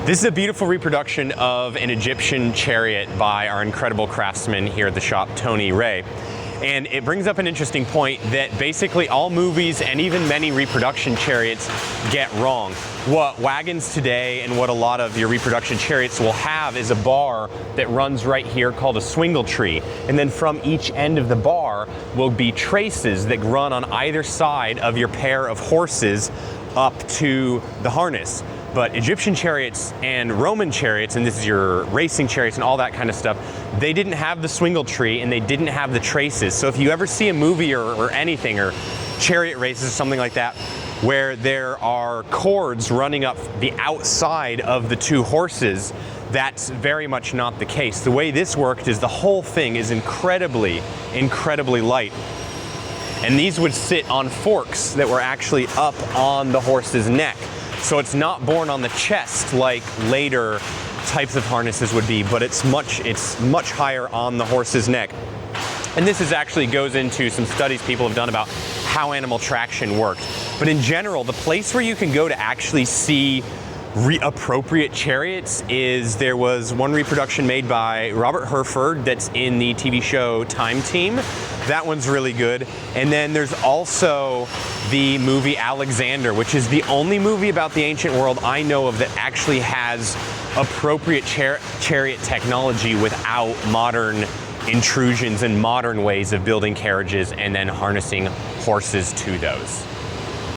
This is a beautiful reproduction of an Egyptian chariot by our incredible craftsman here at the shop, Tony Ray. And it brings up an interesting point that basically all movies and even many reproduction chariots get wrong. What wagons today and what a lot of your reproduction chariots will have is a bar that runs right here called a swingle tree. And then from each end of the bar will be traces that run on either side of your pair of horses up to the harness. But Egyptian chariots and Roman chariots, and this is your racing chariots and all that kind of stuff, they didn't have the swingle tree and they didn't have the traces. So if you ever see a movie or anything, or chariot races or something like that, where there are cords running up the outside of the two horses, that's very much not the case. The way this worked is the whole thing is incredibly, incredibly light. And these would sit on forks that were actually up on the horse's neck. So it's not borne on the chest like later types of harnesses would be, but it's much higher on the horse's neck. And this actually goes into some studies people have done about how animal traction worked. But in general, the place where you can go to actually see appropriate chariots is, there was one reproduction made by Robert Herford that's in the TV show Time Team. That one's really good. And then there's also the movie Alexander, which is the only movie about the ancient world I know of that actually has appropriate chariot technology without modern intrusions and modern ways of building carriages and then harnessing horses to those.